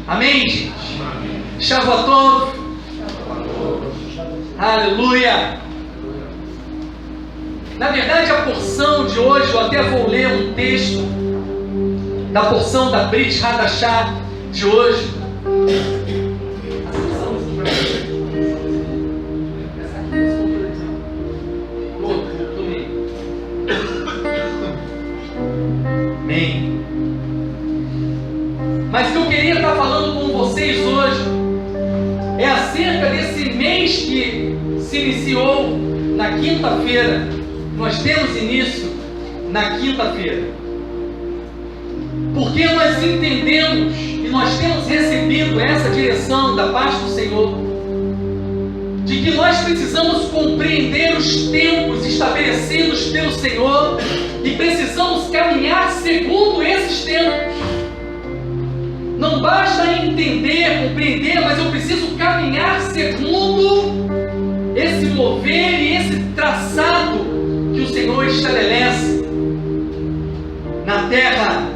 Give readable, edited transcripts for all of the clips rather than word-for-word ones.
Amém, gente? Shavuot. Aleluia. Na verdade, a porção de hoje, eu até vou ler um texto da porção da Brit Hadashah de hoje. Amém. Mas o que eu queria estar falando com vocês hoje é acerca desse mês que se iniciou na quinta-feira. Nós temos início na quinta-feira, porque nós entendemos e nós temos recebido essa direção da parte do Senhor, de que nós precisamos compreender os tempos estabelecidos pelo Senhor e precisamos caminhar segundo esses tempos. Não basta entender, compreender, mas eu preciso caminhar segundo esse mover e esse traçado que o Senhor estabelece na terra.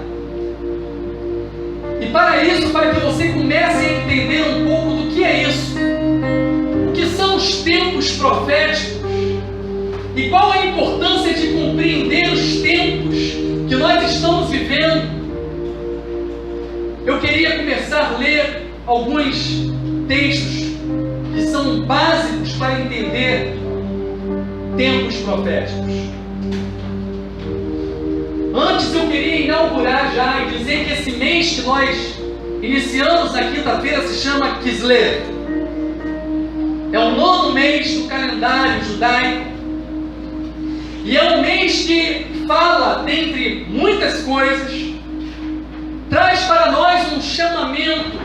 E para isso, para que você comece a entender um pouco do que é isso, o que são os tempos proféticos e qual a importância de compreender os tempos que nós estamos vivendo, eu queria começar a ler alguns textos que são básicos para entender tempos proféticos. Antes eu queria inaugurar já e dizer que esse mês que nós iniciamos na quinta-feira se chama Kislev. É o 9º mês do calendário judaico e é um mês que fala, dentre muitas coisas, traz para nós um chamamento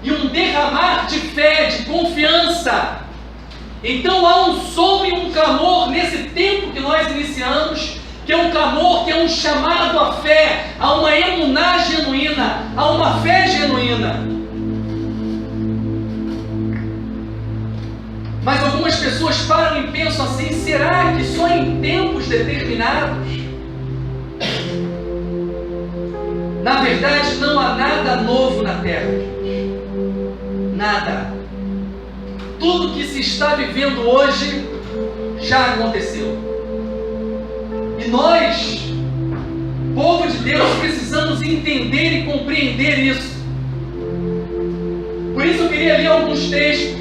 e um derramar de fé, de confiança. Então há um som e um clamor nesse tempo que nós iniciamos, que é um clamor, que é um chamado à fé, a uma emuná genuína, a uma fé genuína. Mas algumas pessoas param e pensam assim: será que só em tempos determinados? Na verdade, não há nada novo na terra, gente. Nada. Tudo que se está vivendo hoje já aconteceu. E nós, povo de Deus, precisamos entender e compreender isso. Por isso eu queria ler alguns textos.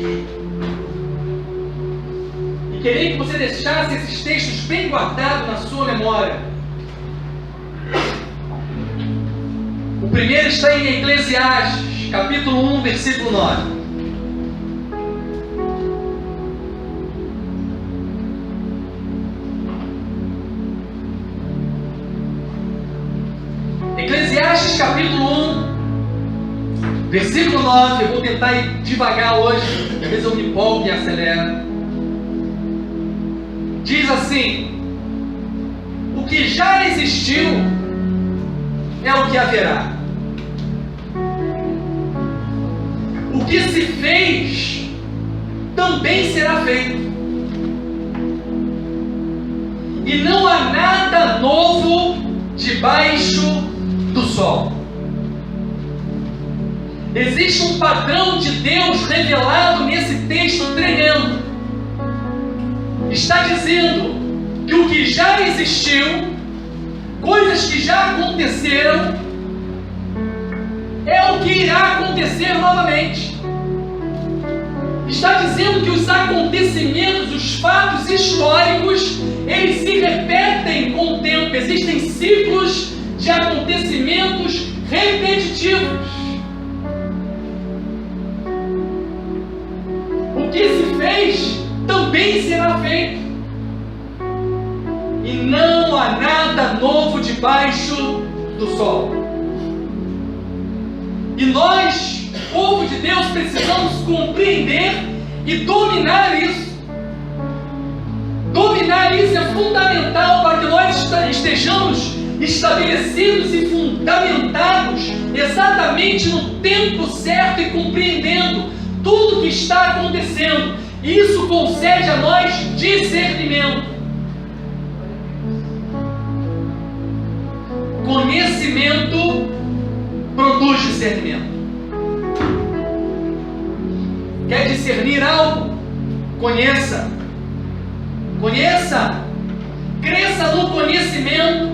E queria que você deixasse esses textos bem guardados na sua memória. O primeiro está em Eclesiastes, capítulo 1, versículo 9. Eclesiastes capítulo 1, versículo 9, eu vou tentar ir devagar hoje, às vezes eu me empolgo e acelero. Diz assim: o que já existiu é o que haverá. O que se fez também será feito. E não há nada novo debaixo do sol. Existe um padrão de Deus revelado nesse texto tremendo. Está dizendo que o que já existiu, coisas que já aconteceram, é o que irá acontecer novamente. Está dizendo que os acontecimentos, os fatos históricos, eles se repetem com o tempo. Existem ciclos de acontecimentos repetitivos. O que se fez também será feito. E não há nada novo debaixo do sol. E nós, povo de Deus, precisamos compreender e dominar isso. Dominar isso é fundamental para que nós estejamos estabelecidos e fundamentados exatamente no tempo certo e compreendendo tudo o que está acontecendo. Isso concede a nós discernimento. Conhecimento produz discernimento. Quer discernir algo? Conheça. Conheça. Cresça no conhecimento.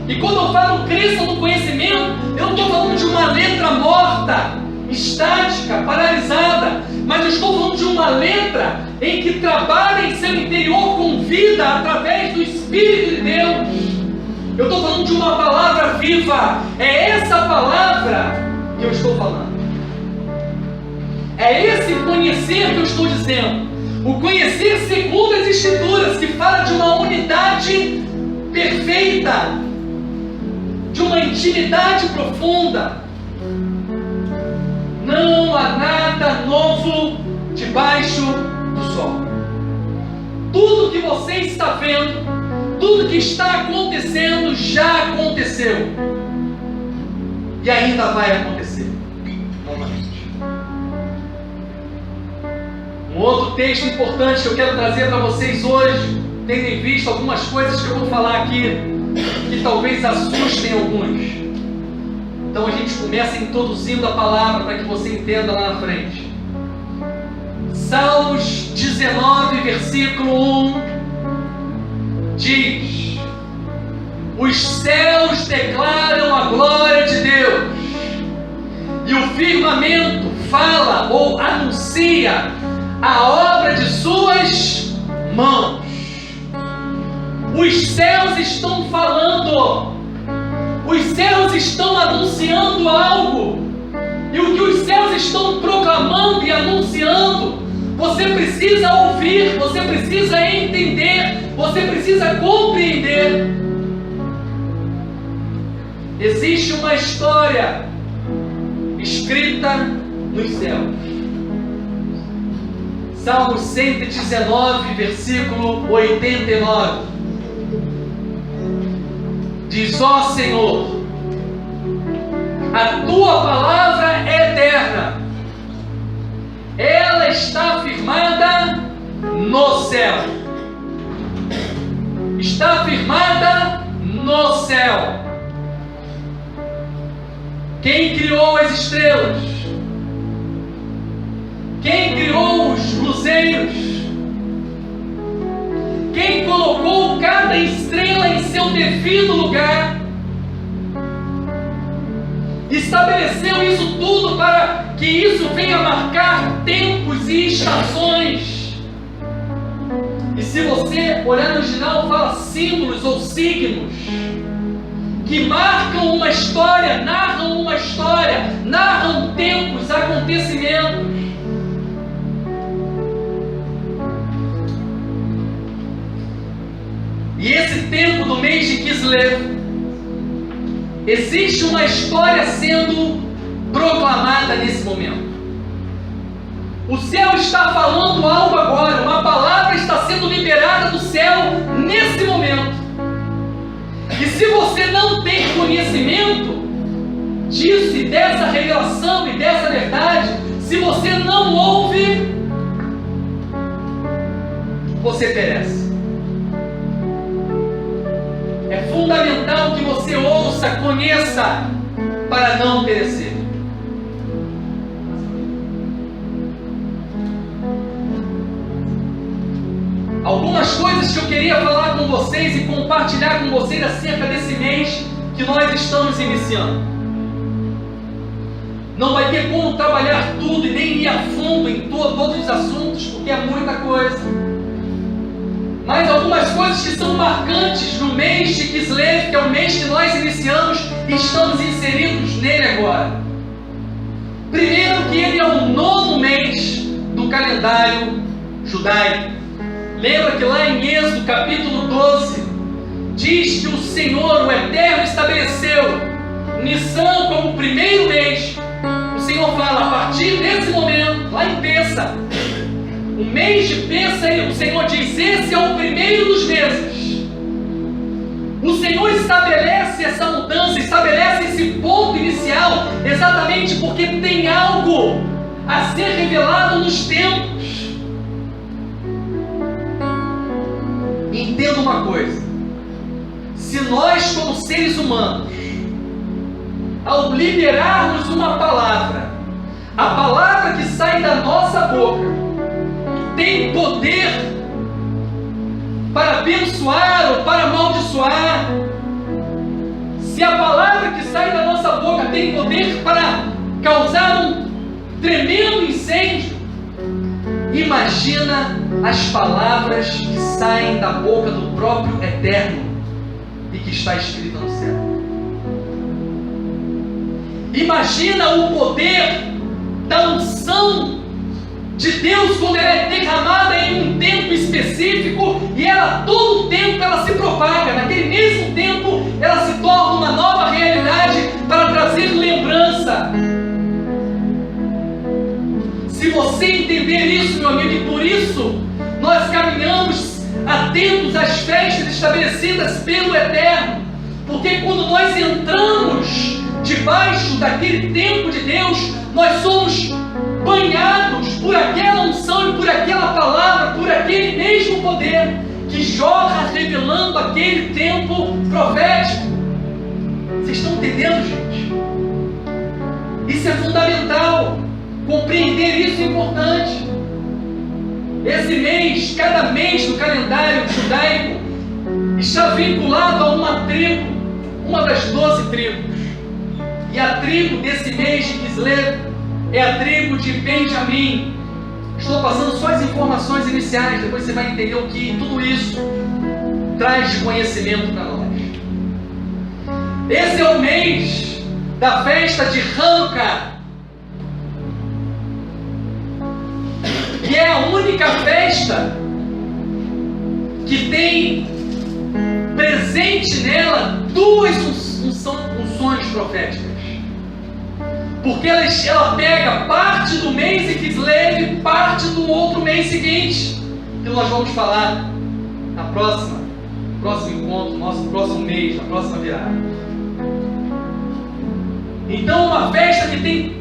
E quando eu falo cresça no conhecimento, eu não estou falando de uma letra morta, estática, paralisada, mas eu estou falando de uma letra em que trabalha em seu interior com vida através do Espírito de Deus. Eu estou falando de uma palavra viva. É essa palavra que eu estou falando. É esse conhecer que eu estou dizendo. O conhecer segundo as Escrituras, que fala de uma unidade perfeita, de uma intimidade profunda. Não há nada novo debaixo do sol. Tudo que você está vendo, tudo que está acontecendo, já aconteceu. E ainda vai acontecer novamente. Um outro texto importante que eu quero trazer para vocês hoje, tendo em vista algumas coisas que eu vou falar aqui, que talvez assustem alguns. Então a gente começa introduzindo a palavra para que você entenda lá na frente. Salmos 19, versículo 1 diz: os céus declaram a glória de Deus, e o firmamento fala ou anuncia a obra de suas mãos. Os céus estão falando, os céus estão anunciando algo, e o que os céus estão proclamando e anunciando, você precisa ouvir, você precisa entender, você precisa compreender. Existe uma história escrita nos céus. Salmo 119, versículo 89. Diz: ó Senhor, a tua palavra é eterna, ela está firmada no céu. Está firmada no céu. Quem criou as estrelas? Quem criou os luzeiros? Quem colocou cada estrela em seu devido lugar? Estabeleceu isso tudo para que isso venha marcar tempos e estações. E se você olhar no original, fala símbolos ou signos, que marcam uma história, narram tempos, acontecimentos. E esse tempo do mês de Kislev, existe uma história sendo proclamada nesse momento. O céu está falando algo agora, uma palavra está sendo liberada do céu nesse momento. E se você não tem conhecimento disso e dessa revelação e dessa verdade, se você não ouve, você perece. É fundamental que você ouça, conheça, para não perecer. Algumas coisas que eu queria falar com vocês e compartilhar com vocês acerca desse mês que nós estamos iniciando. Não vai ter como trabalhar tudo e nem ir a fundo em todos os assuntos, porque é muita coisa. Mas algumas coisas que são marcantes no mês de Kislev, que é o mês que nós iniciamos e estamos inseridos nele agora. Primeiro, que ele é o 9º mês do calendário judaico. Lembra que lá em Êxodo capítulo 12 diz que o Senhor, o Eterno, estabeleceu Nissan como o primeiro mês. O Senhor fala: a partir desse momento, lá em Pêssar, o mês de Pêssar, o Senhor diz: esse é o primeiro dos meses. O Senhor estabelece essa mudança, estabelece esse ponto inicial, exatamente porque tem algo a ser revelado nos tempos. Entenda uma coisa: se nós, como seres humanos, ao liberarmos uma palavra, A palavra que sai da nossa boca tem poder para abençoar ou para amaldiçoar. Se a palavra que sai da nossa boca tem poder para causar um tremendo incêndio, imagina as palavras que saem da boca do próprio Eterno e que está escrito no céu. Imagina o poder da unção de Deus quando ela é derramada em um tempo específico e ela, todo o tempo, ela se propaga. Naquele mesmo tempo, ela se torna uma nova realidade para trazer lembrança. Se você entender isso, meu amigo, e por isso nós caminhamos atentos às festas estabelecidas pelo Eterno, porque quando nós entramos debaixo daquele tempo de Deus, nós somos banhados por aquela unção e por aquela palavra, por aquele mesmo poder que jorra revelando aquele tempo profético. Vocês estão entendendo, gente? Isso é fundamental. Compreender isso é importante. Esse mês, cada mês do calendário judaico está vinculado a uma tribo, uma das 12 tribos. E a tribo desse mês de Kislev é a tribo de Benjamim. Estou passando só as informações iniciais, depois você vai entender o que tudo isso traz de conhecimento para nós. Esse é o mês da festa de Hanukkah, que é a única festa que tem presente nela duas unções proféticas. Porque ela pega parte do mês em Kislev e parte do outro mês seguinte, que nós vamos falar na próximo encontro, nosso próximo mês, na próxima virada. Então, uma festa que tem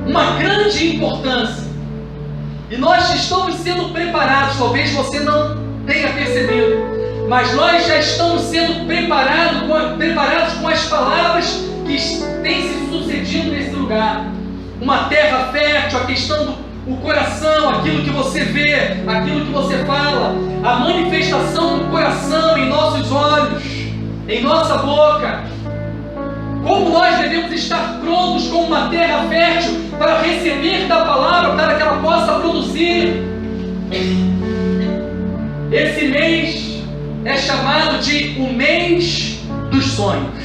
uma grande importância. E nós estamos sendo preparados, talvez você não tenha percebido, mas nós já estamos sendo preparados com as palavras que têm se sucedido nesse lugar. Uma terra fértil, a questão do coração, aquilo que você vê, aquilo que você fala, a manifestação do coração em nossos olhos, em nossa boca. Como nós devemos estar prontos como uma terra fértil para receber da palavra, para que ela possa produzir. Esse mês é chamado de o mês dos sonhos.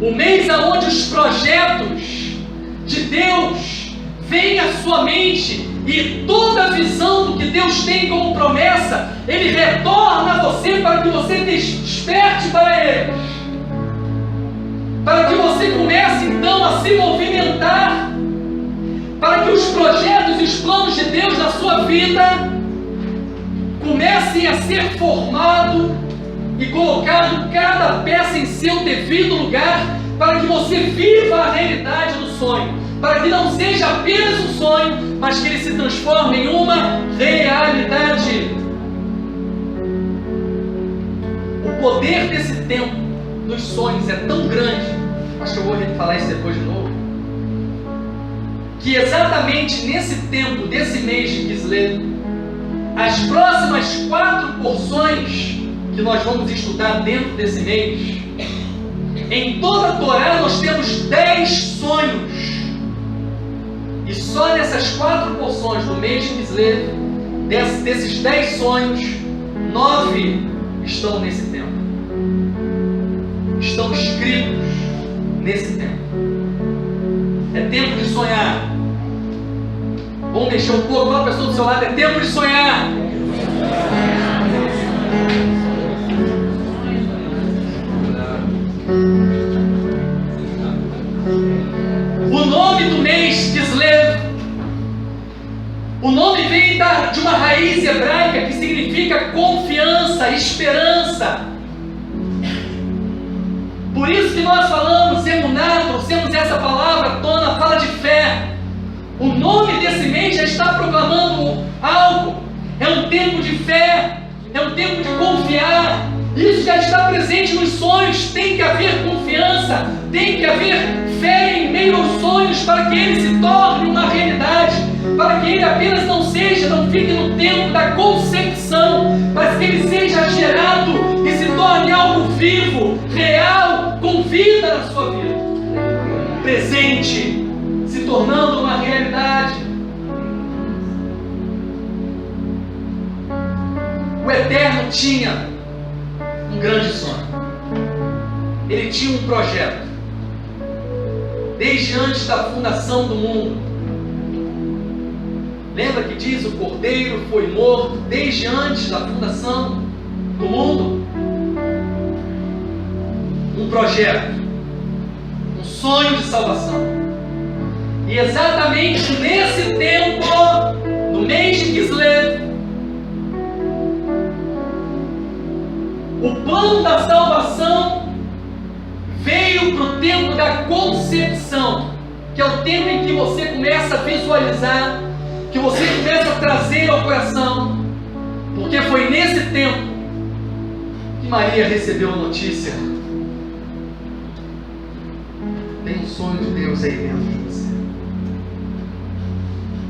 O mês onde os projetos de Deus vêm à sua mente e toda a visão do que Deus tem como promessa, Ele retorna a você para que você desperte para eles. Para que você comece então a se movimentar. Para que os projetos e os planos de Deus na sua vida comecem a ser formados e colocado cada peça em seu devido lugar, para que você viva a realidade do sonho, para que não seja apenas um sonho, mas que ele se transforme em uma realidade. O poder desse tempo dos sonhos é tão grande, acho que eu vou falar isso depois de novo, que exatamente nesse tempo, desse mês de Kislev, as próximas 4 porções que nós vamos estudar dentro desse mês, em toda a Torá nós temos 10 sonhos, e só nessas 4 porções do mês de Kislev, desses 10 sonhos, 9 estão nesse tempo, estão escritos nesse tempo. É tempo de sonhar. Vamos mexer um pouco, a pessoa do seu lado, é tempo de sonhar. O nome do mês Kislev, o nome vem de uma raiz hebraica que significa confiança, esperança. Por isso que nós falamos emuná, trouxemos essa palavra à tona, fala de fé. O nome desse mês já está proclamando algo. É um tempo de fé, é um tempo de confiar. Isso já está presente nos sonhos. Tem que haver confiança, tem que haver fé em meio aos sonhos para que ele se torne uma realidade, para que ele apenas não fique no tempo da concepção, mas que ele seja gerado e se torne algo vivo, real, com vida na sua vida. Presente, se tornando uma realidade. O Eterno tinha um grande sonho. Ele tinha um projeto. Desde antes da fundação do mundo. Lembra que diz: o Cordeiro foi morto desde antes da fundação do mundo? Um projeto, um sonho de salvação. E exatamente nesse tempo, no mês de Kislev, o plano da salvação veio para o tempo da concepção, que é o tempo em que você começa a visualizar, que você começa a trazer ao coração, porque foi nesse tempo que Maria recebeu a notícia: tem um sonho de Deus aí dentro de você,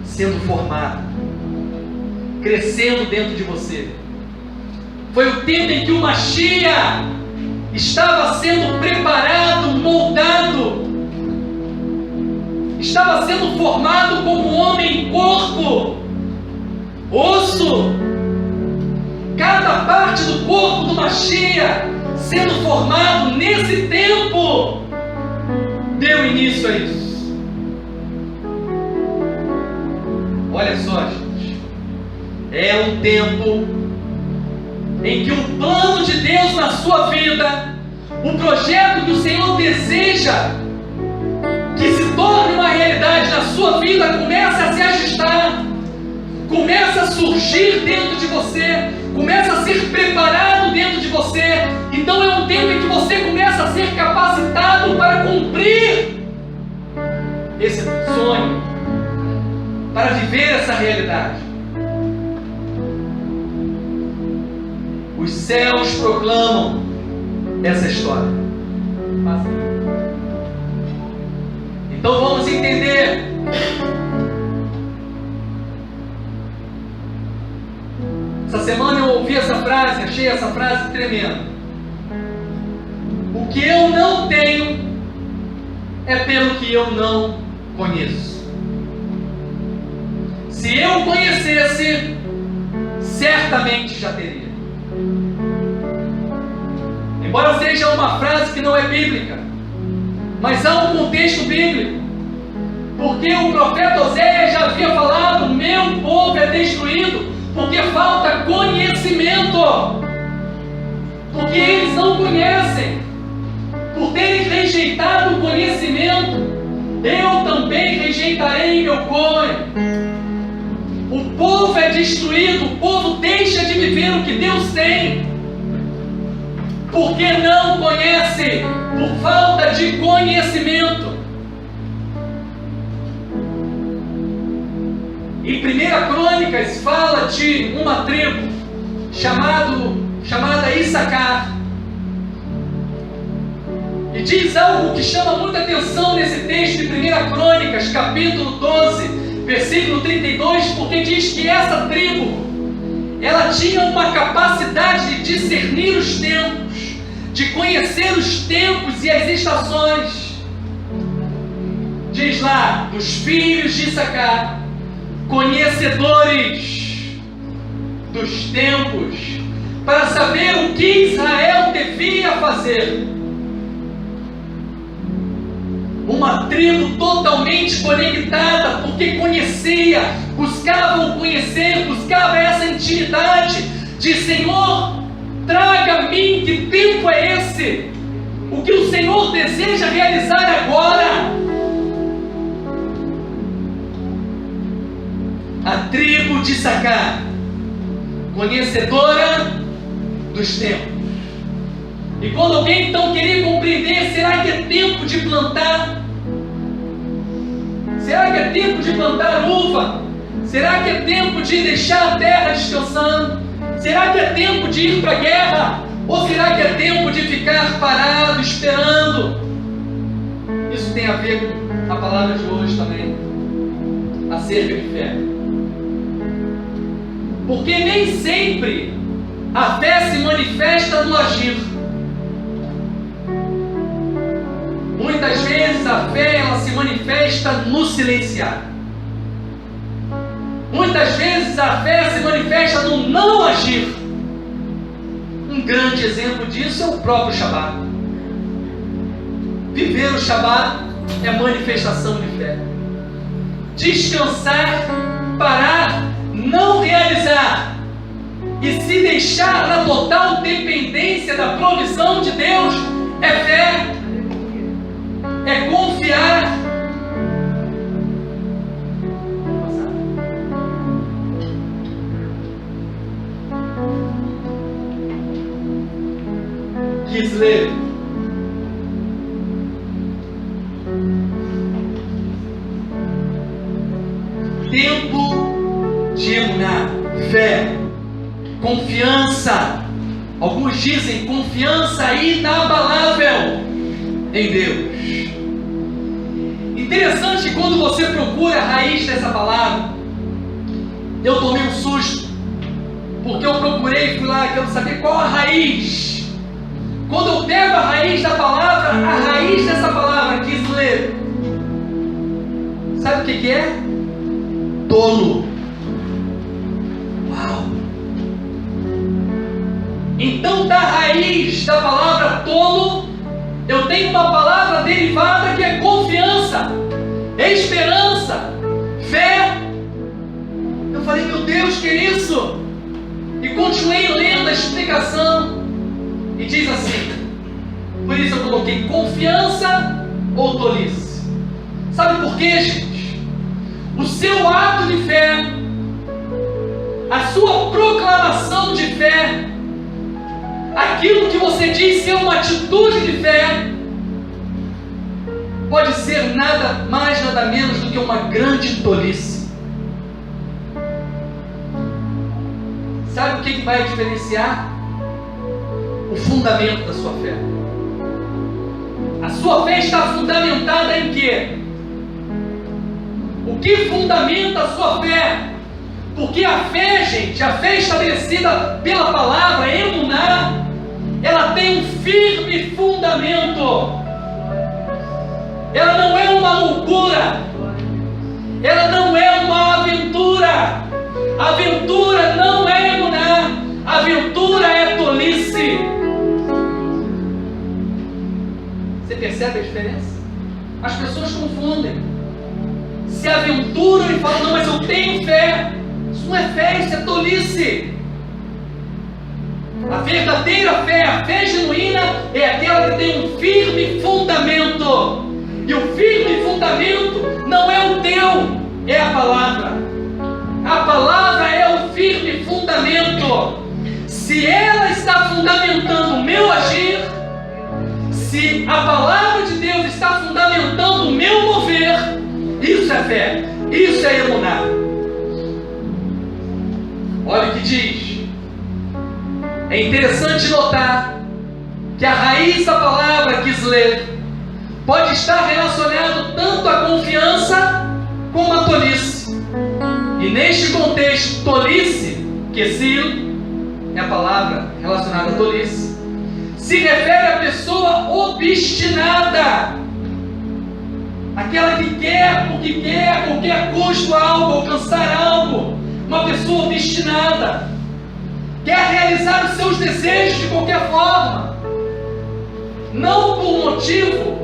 sendo formado, crescendo dentro de você. Foi o tempo em que o Mashiach estava sendo preparado, moldado, estava sendo formado como homem, corpo, osso. Cada parte do corpo do Mashiach sendo formado nesse tempo deu início a isso. Olha só, gente, é um tempo em que o plano de Deus na sua vida, o projeto que o Senhor deseja que se torne uma realidade na sua vida, começa a se ajustar, começa a surgir dentro de você, começa a ser preparado dentro de você. Então é um tempo em que você começa a ser capacitado para cumprir esse sonho, para viver essa realidade. Os céus proclamam essa história. Então vamos entender. Essa semana eu ouvi essa frase, achei essa frase tremenda. O que eu não tenho é pelo que eu não conheço. Se eu conhecesse, certamente já teria. Embora seja uma frase que não é bíblica, mas há um contexto bíblico, porque o profeta Oséias já havia falado: meu povo é destruído porque falta conhecimento, porque eles não conhecem, por terem rejeitado o conhecimento, eu também rejeitarei meu povo. O povo é destruído, o povo deixa de viver o que Deus tem, porque não conhece, por falta de conhecimento. Em 1 Crônicas fala de uma tribo chamada Issacar, e diz algo que chama muita atenção nesse texto de 1 Crônicas, capítulo 12, versículo 32, porque diz que essa tribo, ela tinha uma capacidade de discernir os tempos, de conhecer os tempos e as estações. Diz lá: dos filhos de Issacar, conhecedores dos tempos, para saber o que Israel devia fazer. Uma tribo totalmente conectada, porque conhecia, buscava o conhecer, buscava essa intimidade de: Senhor, traga a mim, que tempo é esse? O que o Senhor deseja realizar agora? A tribo de Issacar, conhecedora dos tempos. E quando alguém então queria compreender: será que é tempo de plantar? Será que é tempo de plantar uva? Será que é tempo de deixar a terra descansando? Será que é tempo de ir para a guerra? Ou será que é tempo de ficar parado, esperando? Isso tem a ver com a palavra de hoje também, acerca de fé. Porque nem sempre a fé se manifesta no agir. Muitas vezes a fé ela se manifesta no silenciar. Muitas vezes a fé se manifesta no não agir. Um grande exemplo disso é o próprio Shabat. Viver o Shabat é manifestação de fé. Descansar, parar, não realizar e se deixar na total dependência da provisão de Deus é fé, é confiar. Kislev. Tempo de emuná, fé, confiança. Alguns dizem confiança inabalável em Deus. Interessante que quando você procura a raiz dessa palavra, eu tomei um susto, porque eu procurei e fui lá, quero saber qual a raiz. Quando eu pego a raiz da palavra, a raiz dessa palavra, Kislev, sabe o que é? Tolo. Uau! Então, da raiz da palavra tolo, eu tenho uma palavra derivada que é confiança, esperança, fé. Eu falei, meu Deus, que é isso? E continuei lendo a explicação. E diz assim, por isso eu coloquei confiança ou tolice. Sabe por quê, gente? O seu ato de fé, a sua proclamação de fé, aquilo que você diz ser uma atitude de fé, pode ser nada mais, nada menos do que uma grande tolice. Sabe o que vai diferenciar? O fundamento da sua fé. A sua fé está fundamentada em quê? O que fundamenta a sua fé? Porque a fé, gente, a fé estabelecida pela palavra, emuná, ela tem um firme fundamento. Ela não é uma loucura. Ela não é uma aventura. Aventura não é emuná. Aventura é tolice. Você percebe a diferença? As pessoas confundem. Se aventuram e falam, não, mas eu tenho fé. Isso não é fé, isso é tolice. A verdadeira fé, a fé genuína, é aquela que tem um firme fundamento. E o firme fundamento não é o teu, é a palavra. A palavra é o firme fundamento. Se ela está fundamentando o meu agir, se a palavra de Deus está fundamentando o meu mover, isso é fé, isso é emuná. Olha o que diz. É interessante notar que a raiz da palavra Kislev pode estar relacionado tanto à confiança como à tolice. E neste contexto, tolice, Kesil, é a palavra relacionada à tolice, se refere à pessoa obstinada, aquela que quer, porque quer, a qualquer custo algo, alcançar algo. Uma pessoa obstinada, quer realizar os seus desejos de qualquer forma, não por motivo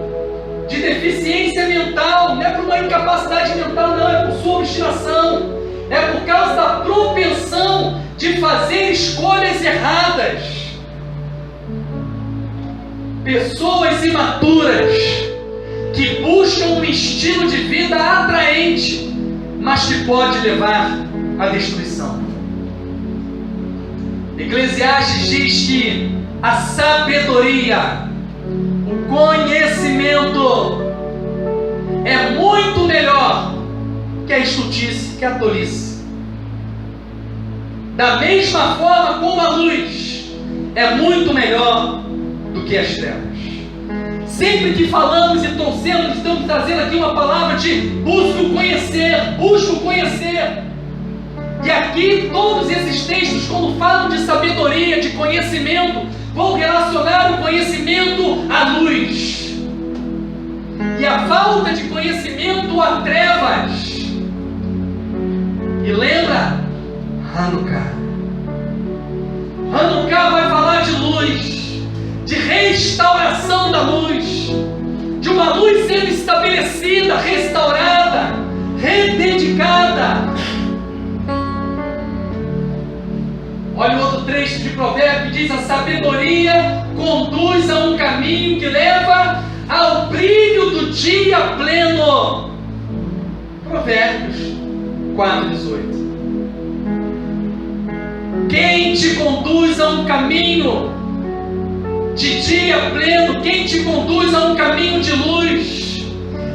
de deficiência mental, não é por uma incapacidade mental, não, é por sua obstinação, é por causa da propensão de fazer escolhas erradas. Pessoas imaturas que buscam um estilo de vida atraente, mas que pode levar à destruição. Eclesiastes diz que a sabedoria, o conhecimento é muito melhor que a estultice, que a tolice. Da mesma forma como a luz é muito melhor do que as trevas. Sempre que falamos e torcemos, estamos trazendo aqui uma palavra de busque o conhecer. E aqui todos esses textos, quando falam de sabedoria, de conhecimento, vão relacionar o conhecimento à luz. E a falta de conhecimento a trevas. E lembra? Hanukkah vai falar de luz, de restauração da luz, de uma luz sendo estabelecida, restaurada, rededicada. Olha o outro trecho de Provérbios que diz: a sabedoria conduz a um caminho que leva ao brilho do dia pleno. Provérbios 4:18. Quem te conduz a um caminho de dia pleno, quem te conduz a um caminho de luz,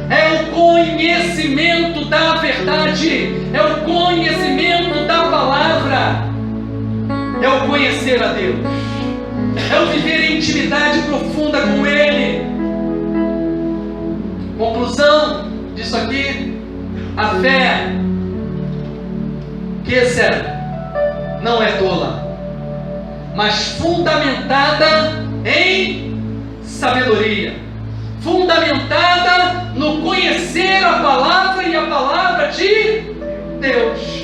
é o conhecimento da verdade, é o conhecimento da palavra, é o conhecer a Deus, é o viver em intimidade profunda com Ele. Conclusão disso aqui: a fé que excede não é tola, mas fundamentada em sabedoria, fundamentada no conhecer a palavra e a palavra de Deus.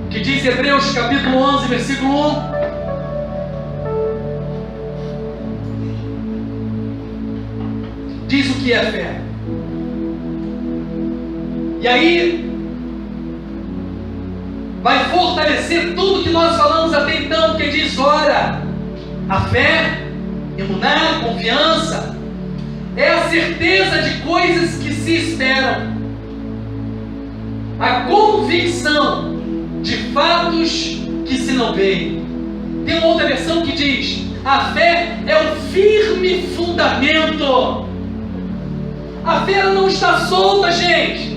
Que diz Hebreus capítulo 11, versículo 1. Diz o que é fé. E aí vai fortalecer tudo que nós falamos até então, que diz: ora, a fé, emuná, confiança, é a certeza de coisas que se esperam, a convicção de fatos que se não veem. Tem uma outra versão que diz: a fé é o firme fundamento. A fé não está solta, gente.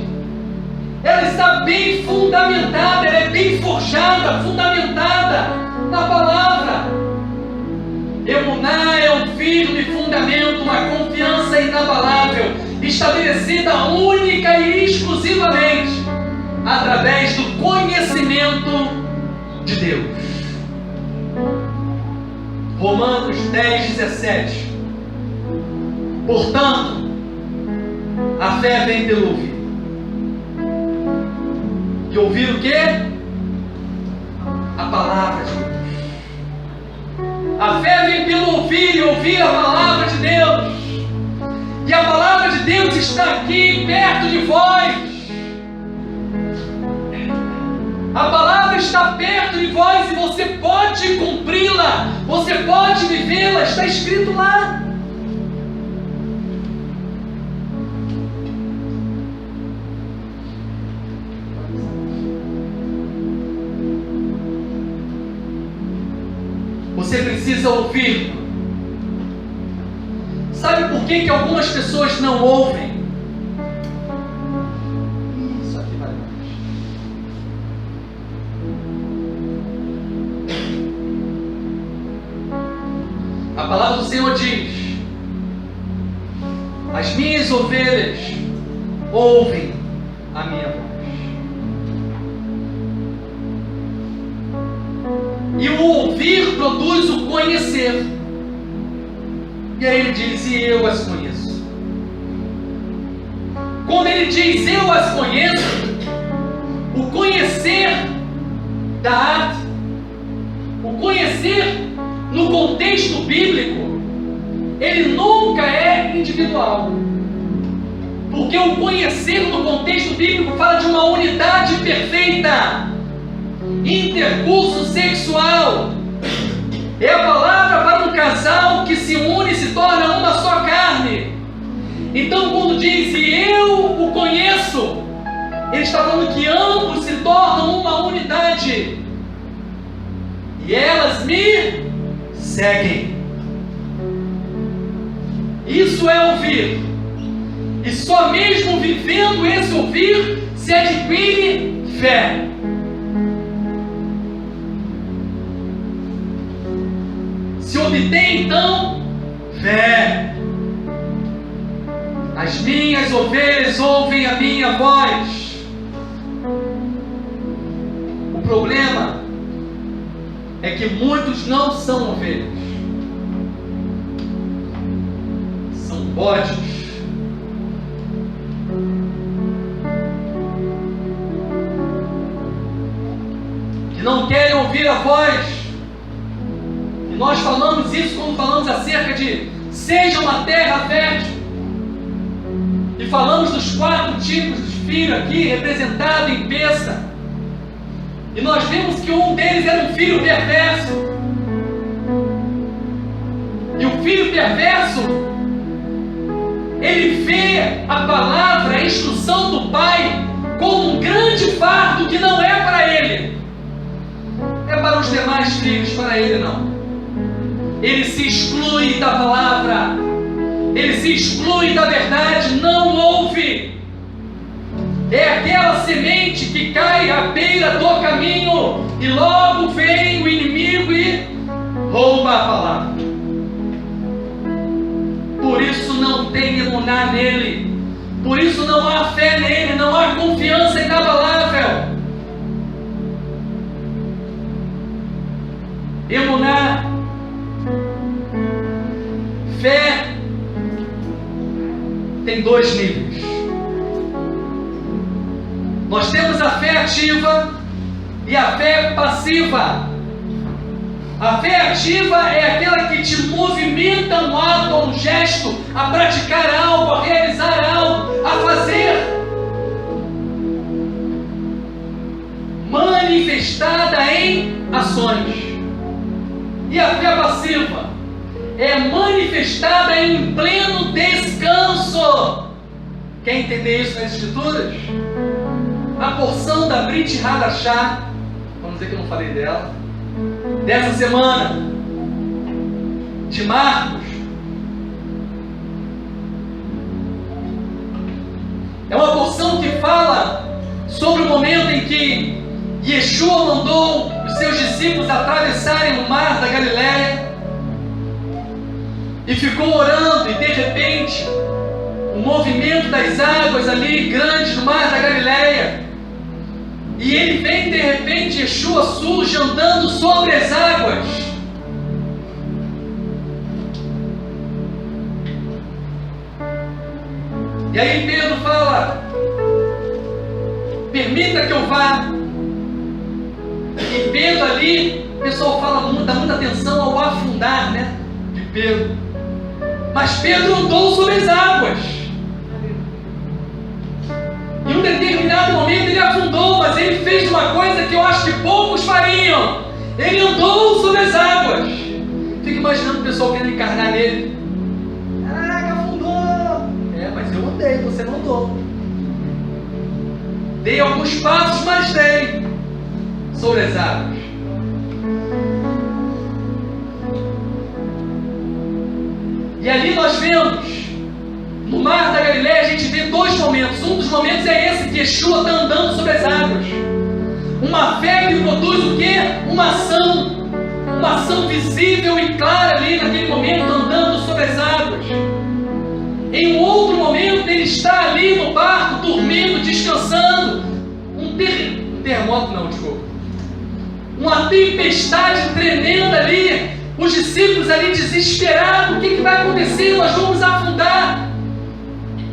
Ela está bem fundamentada, ela é bem forjada, fundamentada na palavra. Emuná é um firme fundamento, uma confiança inabalável, estabelecida única e exclusivamente através do conhecimento de Deus. Romanos 10:17. Portanto, a fé vem pelo ouvir. E ouvir o quê? A palavra de Deus. A fé vem pelo ouvir e ouvir a palavra de Deus. E a palavra de Deus está aqui perto de vós. A palavra está perto de vós e você pode cumpri-la, você pode vivê-la, está escrito lá. Você precisa ouvir. Sabe por que algumas pessoas não ouvem? Isso aqui vai mais. A palavra do Senhor diz: as minhas ovelhas ouvem a minha voz. E o ouvir produz o conhecer. E aí ele diz: e eu as conheço. Quando ele diz eu as conheço, o conhecer da arte, o conhecer no contexto bíblico, ele nunca é individual. Porque o conhecer no contexto bíblico fala de uma unidade perfeita. Intercurso sexual é a palavra para um casal que se une e se torna uma só carne. Então quando diz e eu o conheço, ele está falando que ambos se tornam uma unidade. E elas me seguem. Isso é ouvir. E só mesmo vivendo esse ouvir se adquire fé. Se obtém então fé. As minhas ovelhas ouvem a minha voz. O problema é que muitos não são ovelhas, são bodes. Que não querem ouvir a voz. E nós falamos isso quando falamos acerca de seja uma terra fértil. E falamos dos 4 tipos de filho aqui, representado em peça. E nós vimos que um deles era um filho perverso. E o filho perverso, ele vê a palavra, a instrução do pai, como um grande fardo que não é para ele. É para os demais filhos, para ele não. Ele se exclui da palavra. Ele se exclui da verdade, não ouve. É aquela semente que cai à beira do caminho e logo vem o inimigo e rouba a palavra. Por isso não tem emuná nele. Por isso não há fé nele, não há confiança inabalável. Emuná, fé, tem 2 níveis. Nós temos a fé ativa e a fé passiva. A fé ativa é aquela que te movimenta um ato, um gesto, a praticar algo, a realizar algo, a fazer. Manifestada em ações. E a fé passiva é manifestada em pleno descanso. Quer entender isso nas Escrituras? A porção da Brit Hadashah, vamos dizer que eu não falei dela, dessa semana, de Marcos, é uma porção que fala sobre o momento em que Yeshua mandou os seus discípulos atravessarem o mar da Galileia e ficou orando, e de repente o movimento das águas ali grandes no mar da Galileia, e ele vem, de repente, Yeshua surge andando sobre as águas. E aí Pedro fala: permita que eu vá. E Pedro ali, o pessoal dá muita atenção ao afundar, né, de Pedro. Mas Pedro andou sobre as águas. Em um determinado momento ele afundou, mas ele fez uma coisa que eu acho que poucos fariam. Ele andou sobre as águas. Fico imaginando o pessoal querendo encarnar nele. Caraca, afundou. É, mas eu andei, você não andou. Dei alguns passos, mas dei sobre as águas. E ali nós vemos, no mar da Galileia, a gente vê 2 momentos. Um dos momentos é esse, que Yeshua está andando sobre as águas. Uma fé que produz o quê? Uma ação visível e clara ali naquele momento, andando sobre as águas. Em um outro momento, ele está ali no barco, dormindo, descansando. Terremoto não, desculpa. Uma tempestade tremenda ali. Os discípulos ali desesperados. O que vai acontecer? Nós vamos afundar.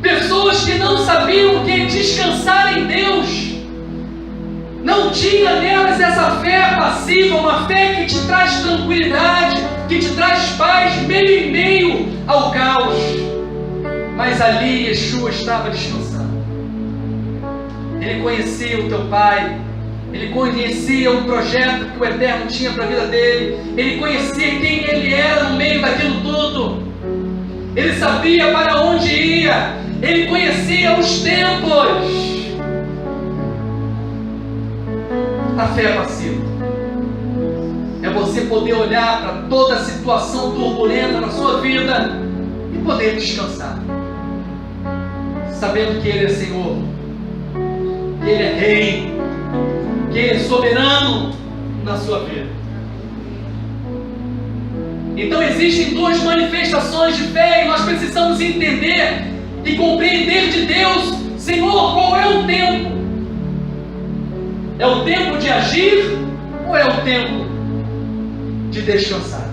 Pessoas que não sabiam o que é descansar em Deus. Não tinha nelas essa fé passiva, uma fé que te traz tranquilidade, que te traz paz, meio em meio ao caos. Mas ali Yeshua estava descansando. Ele conhecia o teu Pai. Ele conhecia o projeto que o Eterno tinha para a vida dele. Ele conhecia quem ele era no meio daquilo tudo. Ele sabia para onde ia. Ele conhecia os tempos. A fé passiva é você poder olhar para toda a situação turbulenta na sua vida e poder descansar, sabendo que Ele é Senhor, que Ele é Rei, que Ele é soberano na sua vida. Então existem duas manifestações de fé e nós precisamos entender e compreender de Deus: Senhor, qual é o tempo? É o tempo de agir ou é o tempo de descansar?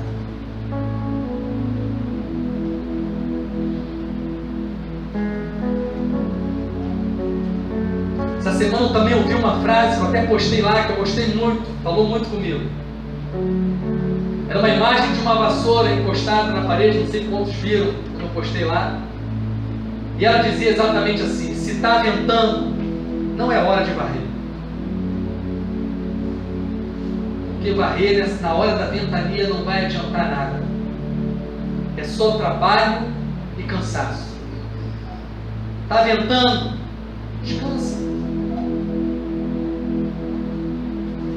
Essa semana eu também ouvi uma frase, eu até postei lá, que eu gostei muito, falou muito comigo. Era uma imagem de uma vassoura encostada na parede, não sei quantos viram, eu postei lá. E ela dizia exatamente assim: se está ventando, não é hora de varrer. Porque varrer na hora da ventania não vai adiantar nada. É só trabalho e cansaço. Está ventando, descansa.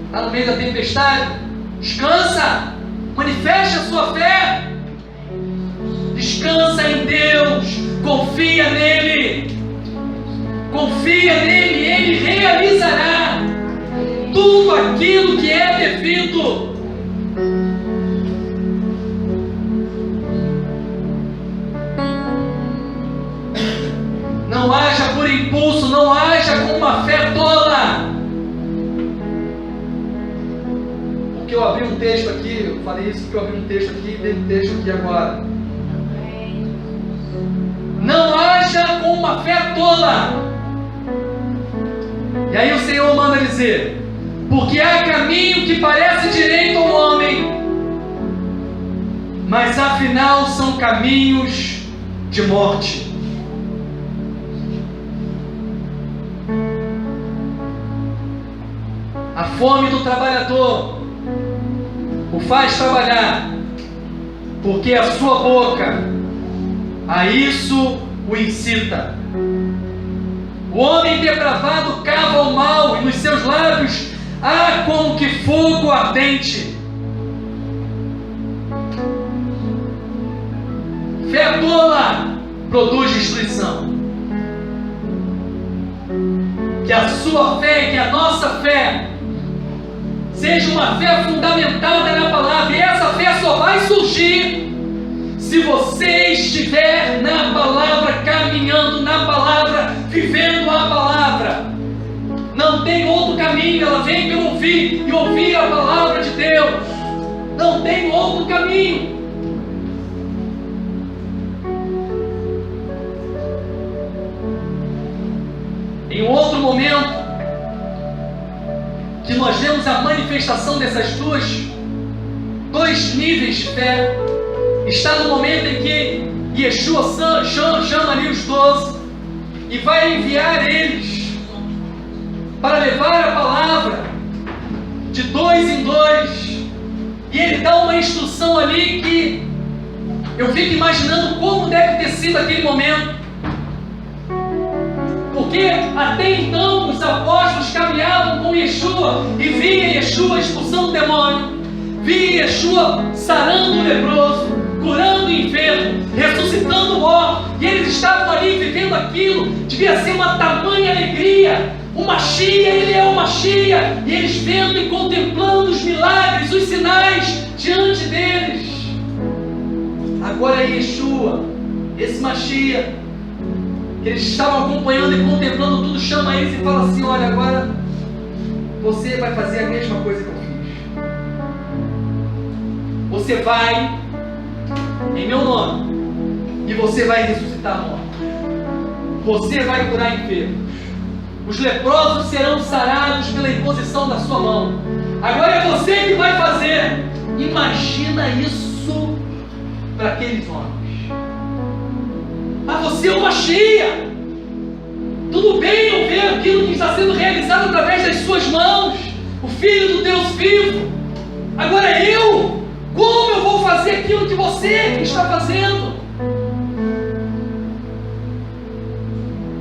Está no meio da tempestade, descansa. Manifeste a sua fé. Descansa em Deus. Confia nele. Confia nele. Ele realizará tudo aquilo que é devido. Não haja por impulso. Não haja com uma fé tola. Porque eu abri um texto aqui, eu falei isso porque eu abri um texto aqui e dei um texto aqui agora. Não haja com uma fé tola. E aí o Senhor manda dizer: porque há caminho que parece direito ao homem, mas afinal são caminhos de morte. A fome do trabalhador o faz trabalhar, porque a sua boca a isso o incita. O homem depravado cava o mal, e nos seus lábios há como que fogo ardente. Fé tola produz destruição. Que a sua fé, que a nossa fé seja uma fé fundamentada na palavra. E essa fé só vai surgir se você estiver na palavra, caminhando na palavra, vivendo a palavra. Não tem outro caminho. Ela vem pelo ouvir, e ouvir a palavra de Deus. Não tem outro caminho. Em outro momento que nós vemos a manifestação dessas dois níveis de fé, está no momento em que Yeshua chama ali os 12 e vai enviar eles para levar a palavra de 2 em 2, e ele dá uma instrução ali que eu fico imaginando como deve ter sido aquele momento. Porque até então os apóstolos caminhavam com Yeshua e via Yeshua expulsando o demônio, via Yeshua sarando o leproso, curando o enfermo, ressuscitando o morto, e eles estavam ali vivendo aquilo. Devia ser uma tamanha alegria. O Machia, ele é o Machia, e eles vendo e contemplando os milagres, os sinais diante deles. Agora é Yeshua, esse Machia, eles estavam acompanhando e contemplando tudo, chama eles e fala assim: olha, agora você vai fazer a mesma coisa que eu fiz. Você vai em meu nome e você vai ressuscitar mortos. Você vai curar enfermos. Os leprosos serão sarados pela imposição da sua mão. Agora é você que vai fazer. Imagina isso para aqueles homens. Mas você é uma Machia. Tudo bem eu ver aquilo que está sendo realizado através das suas mãos, o Filho do Deus vivo. Agora como eu vou fazer aquilo que você está fazendo?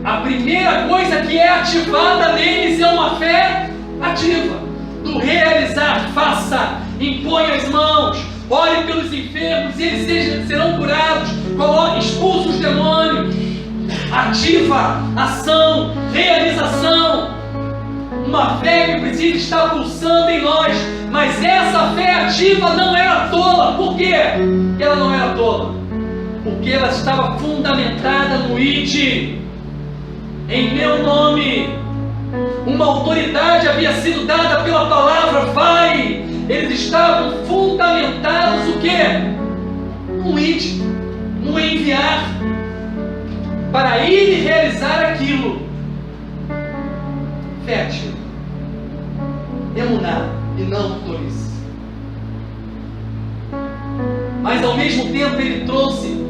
A primeira coisa que é ativada neles é uma fé ativa, do realizar. Faça, impõe as mãos, ore pelos enfermos e eles serão curados, expulse os demônios. Ativa, ação, realização. Uma fé que precisa estar pulsando em nós, Mas essa fé ativa não era tola. Por quê que ela não era tola? Porque ela estava fundamentada no id, em meu nome. Uma autoridade havia sido dada pela palavra, vai. Eles estavam fundamentados o quê? No id, no enviar, para ir e realizar aquilo. Fértil, emuná e não tolice. Mas ao mesmo tempo ele trouxe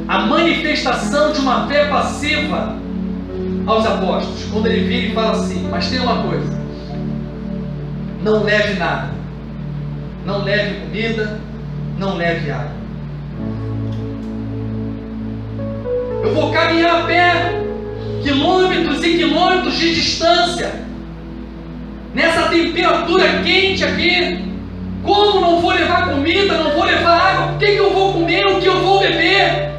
a manifestação de uma fé passiva aos apóstolos, quando ele vira e fala assim: mas tem uma coisa, não leve nada, não leve comida, não leve água. Eu vou caminhar a pé, quilômetros e quilômetros de distância, nessa temperatura quente aqui. Como não vou levar comida, não vou levar água? O que eu vou comer, o que eu vou beber?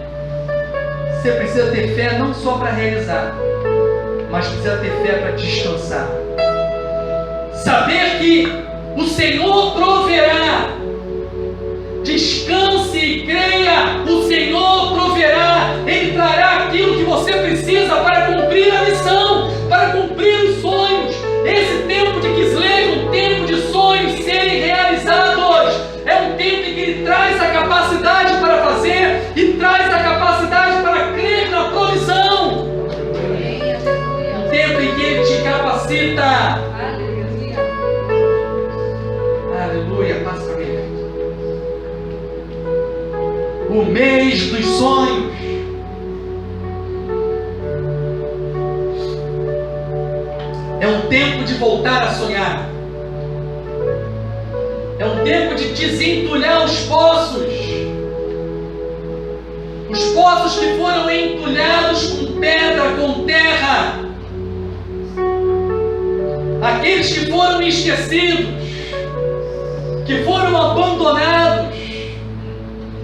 Você precisa ter fé não só para realizar, mas precisa ter fé para descansar. Saber que o Senhor proverá. Descanse e creia, o Senhor proverá. Ele trará aquilo que você precisa para cumprir a missão, para cumprir os sonhos. Esse tempo de Kislev é um tempo de sonhos serem realizados. É um tempo em que Ele traz a capacidade para fazer e traz a capacidade para crer na provisão. Um tempo em que Ele te capacita. Aleluia, passa para mim. O mês dos sonhos. É um tempo de voltar a sonhar. É um tempo de desentulhar os poços. Os poços que foram entulhados com pedra, com terra. Aqueles que foram esquecidos, que foram abandonados.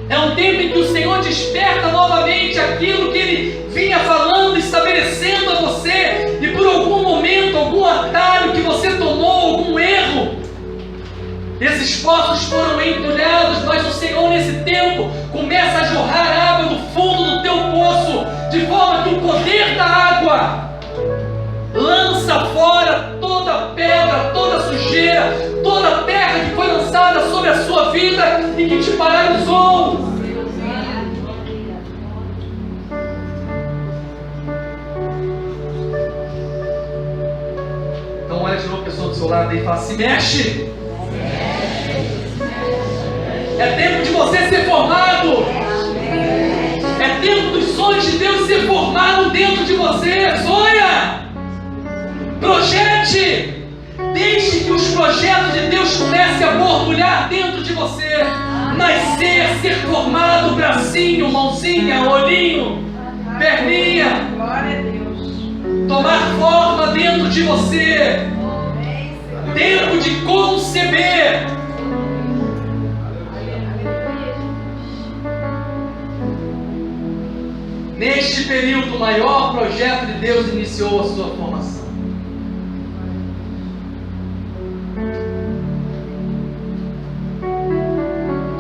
É um tempo em que o Senhor desperta novamente aquilo que Ele vinha falando, estabelecendo a você, e por algum momento, algum atalho que você tomou, algum erro, esses poços foram entulhados, mas o Senhor nesse tempo começa a jorrar água do fundo do teu poço, de forma que o poder da água lança fora toda pedra, toda sujeira, toda terra que foi lançada sobre a sua vida e que te paralisou. Então olha de novo a pessoa do seu lado e fala: se mexe. É tempo de você ser formado. É tempo dos sonhos de Deus ser formado dentro de você. Sonha. Projete. Deixe que os projetos de Deus comecem a borbulhar dentro de você. Nascer, ser formado, bracinho, mãozinha, olhinho, perninha. Glória a Deus. Tomar forma dentro de você. Tempo de conceber. Neste período, o maior projeto de Deus iniciou a sua formação.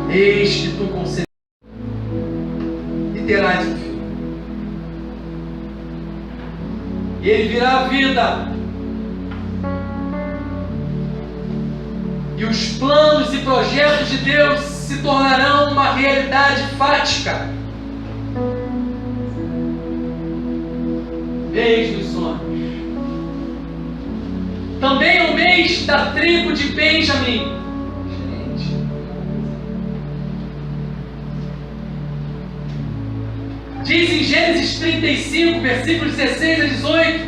Eis que tu conceberás e terás um filho. E ele virá à vida. E os planos e projetos de Deus se tornarão uma realidade fática. Mês dos sonhos. Também é o mês da tribo de Benjamim. Gente. Diz em Gênesis 35, versículos 16 a 18: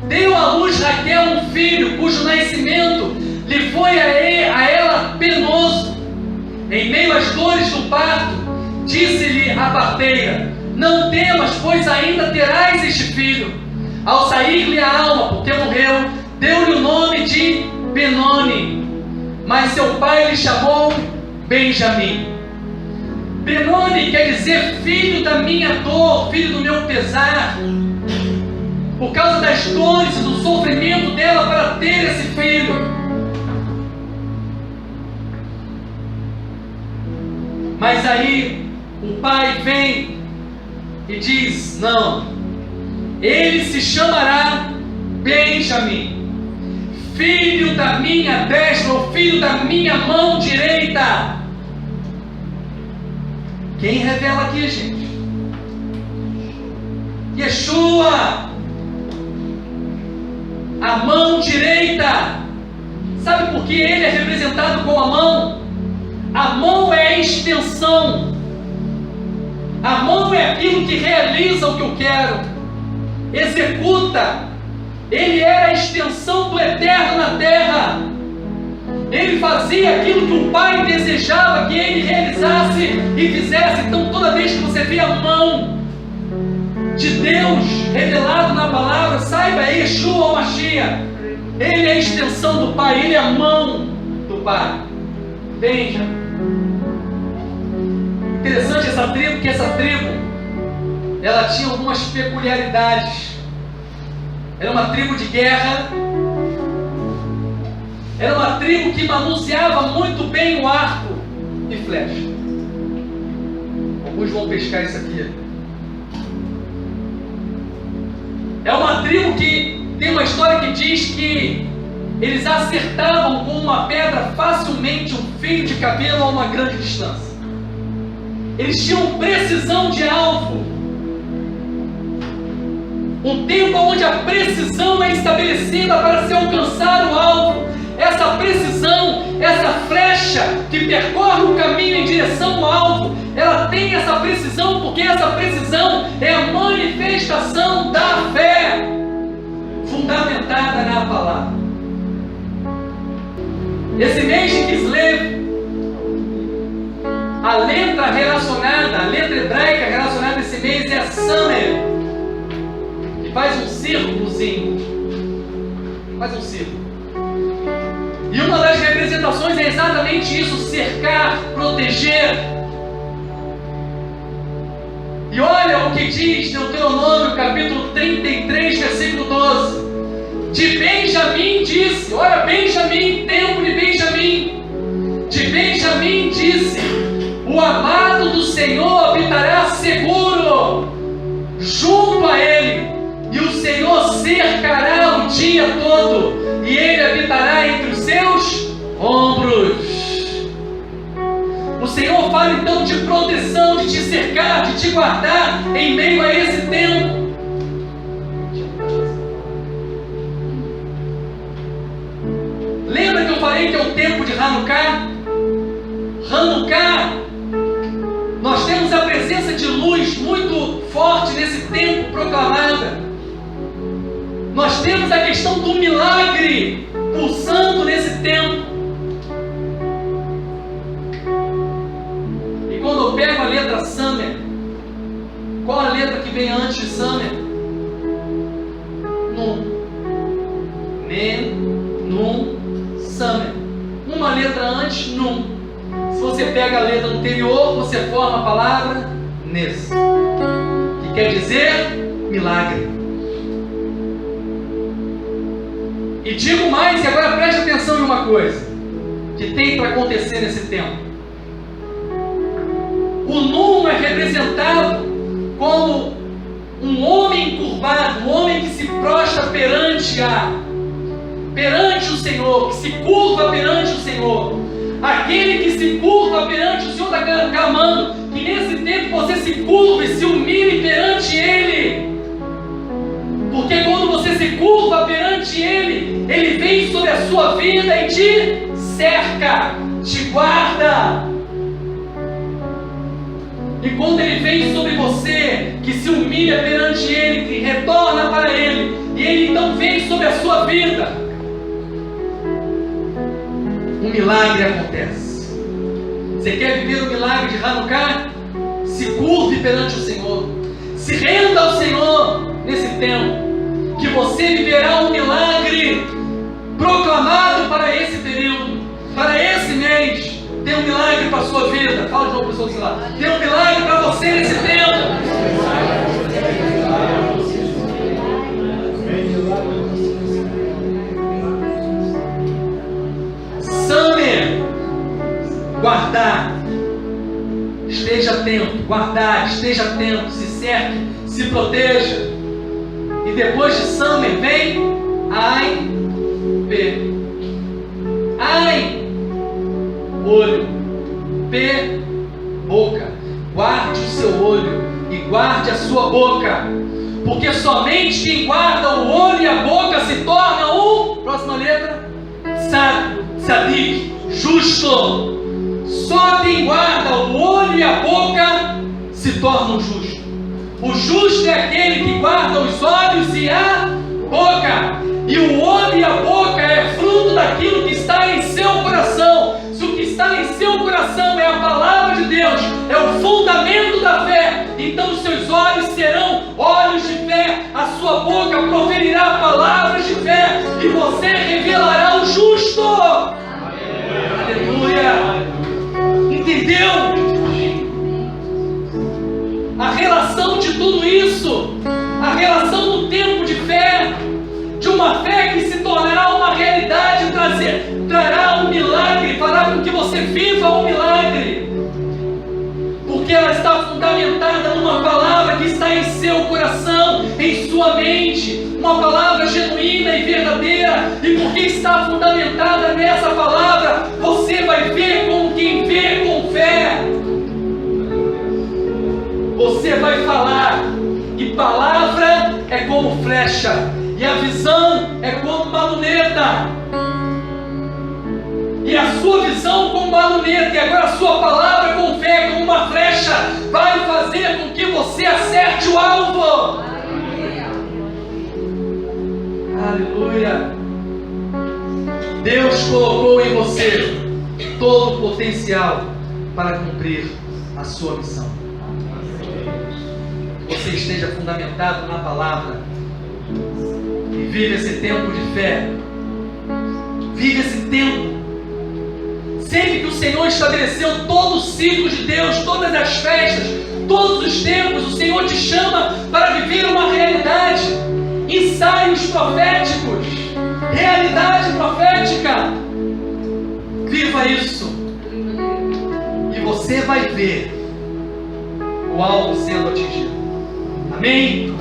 deu à luz Raquel um filho, cujo nascimento lhe foi a ela penoso. Em meio às dores do parto, disse-lhe a parteira: não temas, pois ainda terás este filho. Ao sair-lhe a alma, porque morreu, deu-lhe o nome de Benoni, mas seu pai lhe chamou Benjamim. Benoni quer dizer filho da minha dor, filho do meu pesar, por causa das dores e do sofrimento dela para ter esse filho. Mas aí o pai vem e diz: não, ele se chamará Benjamim, filho da minha destra, ou filho da minha mão direita. Quem revela aqui, gente? Yeshua, a mão direita. Sabe por que ele é representado com a mão? A mão é a extensão. A mão é aquilo que realiza o que eu quero, executa. Ele era a extensão do Eterno na terra. Ele fazia aquilo que o Pai desejava que ele realizasse e fizesse. Então, toda vez que você vê a mão de Deus revelado na palavra, saiba, é Yeshua ou Mashiach. Ele é a extensão do Pai, ele é a mão do Pai. Benjamim. Interessante essa tribo, que essa tribo, ela tinha algumas peculiaridades. Era uma tribo de guerra. Era uma tribo que manuseava muito bem o arco e flecha. Alguns vão pescar isso aqui. É uma tribo que tem uma história que diz que eles acertavam com uma pedra facilmente um fio de cabelo a uma grande distância. Eles tinham precisão de alvo. Um tempo onde a precisão é estabelecida para se alcançar o alvo. Essa precisão, essa flecha que percorre o caminho em direção ao alvo, ela tem essa precisão porque essa precisão é a manifestação da fé fundamentada na palavra. Esse mês de Kislev, a letra relacionada, a letra hebraica relacionada a esse mês é a Samer, que faz um círculozinho. Faz um círculo. E uma das representações é exatamente isso: cercar, proteger. E olha o que diz Deuteronômio capítulo 33, versículo 12. De Benjamim disse, olha, Benjamim, tempo de Benjamim. De Benjamim disse: o amado do Senhor habitará seguro junto a ele, e o Senhor cercará o dia todo, e ele habitará entre os seus ombros. O Senhor fala então de proteção, de te cercar, de te guardar em meio a esse tempo. Lembra que eu falei que é o tempo de Hanukkah? Hanukkah, nós temos a presença de luz muito forte nesse tempo proclamada. Nós temos a questão do milagre pulsando nesse tempo. E quando eu pego a letra Samer, qual a letra que vem antes de Samer? Nun. Nem, Nun, Samer. Uma letra antes, Nun. Se você pega a letra anterior, você forma a palavra Nes, que quer dizer milagre. E digo mais, e agora preste atenção em uma coisa que tem para acontecer nesse tempo. O Nun é representado como um homem curvado, um homem que se prostra perante o Senhor, que se curva perante o Senhor. Aquele que se curva perante o Senhor está clamando que nesse tempo você se curva e se humilhe perante Ele. Porque quando você se curva perante Ele, Ele vem sobre a sua vida e te cerca, te guarda. E quando Ele vem sobre você, que se humilha perante Ele, que retorna para Ele, e Ele então vem sobre a sua vida, um milagre acontece. Você quer viver o milagre de Hanukkah? Se curve perante o Senhor, se renda ao Senhor nesse tempo, que você viverá um milagre proclamado para esse período, para esse mês. Tem um milagre para a sua vida. Fala de novo para o seu lado. Tem um milagre para você nesse tempo. Samer, guardar. esteja atento, guardar, esteja atento, se cerque, se proteja. E depois de Summer vem Ain, P. Ain, olho. P, boca. Guarde o seu olho e guarde a sua boca. Porque somente quem guarda o olho e a boca se torna um, próxima letra, sábio, sadik, justo. Só quem guarda o olho e a boca se torna um justo. O justo é aquele que guarda os olhos e a boca. E o olho e a boca é fruto daquilo que está em seu coração. Se o que está em seu coração é a palavra de Deus, é o fundamento da fé, então os seus olhos serão olhos de fé, a sua boca proferirá palavras de fé e você revelará o justo. Aleluia! Entendeu? A relação de tudo isso, a relação do tempo de fé, de uma fé que se tornará uma realidade, trará um milagre, fará com que você viva um milagre, porque ela está fundamentada numa palavra que está em seu coração, em sua mente, uma palavra genuína e verdadeira, e porque está fundamentada nessa palavra, você vai ver como quem vê com fé. Você vai falar, e palavra é como flecha, e a visão é como uma luneta. E a sua visão como uma luneta, e agora a sua palavra com fé como uma flecha, vai fazer com que você acerte o alvo. Aleluia. Deus colocou em você todo o potencial para cumprir a sua missão. Que você esteja fundamentado na palavra e vive esse tempo de fé. Vive esse tempo. Sempre que o Senhor estabeleceu todo o ciclo de Deus, todas as festas, todos os tempos, o Senhor te chama para viver uma realidade. Ensaios proféticos, realidade profética. Viva isso. E você vai ver o alvo sendo atingido. Amém?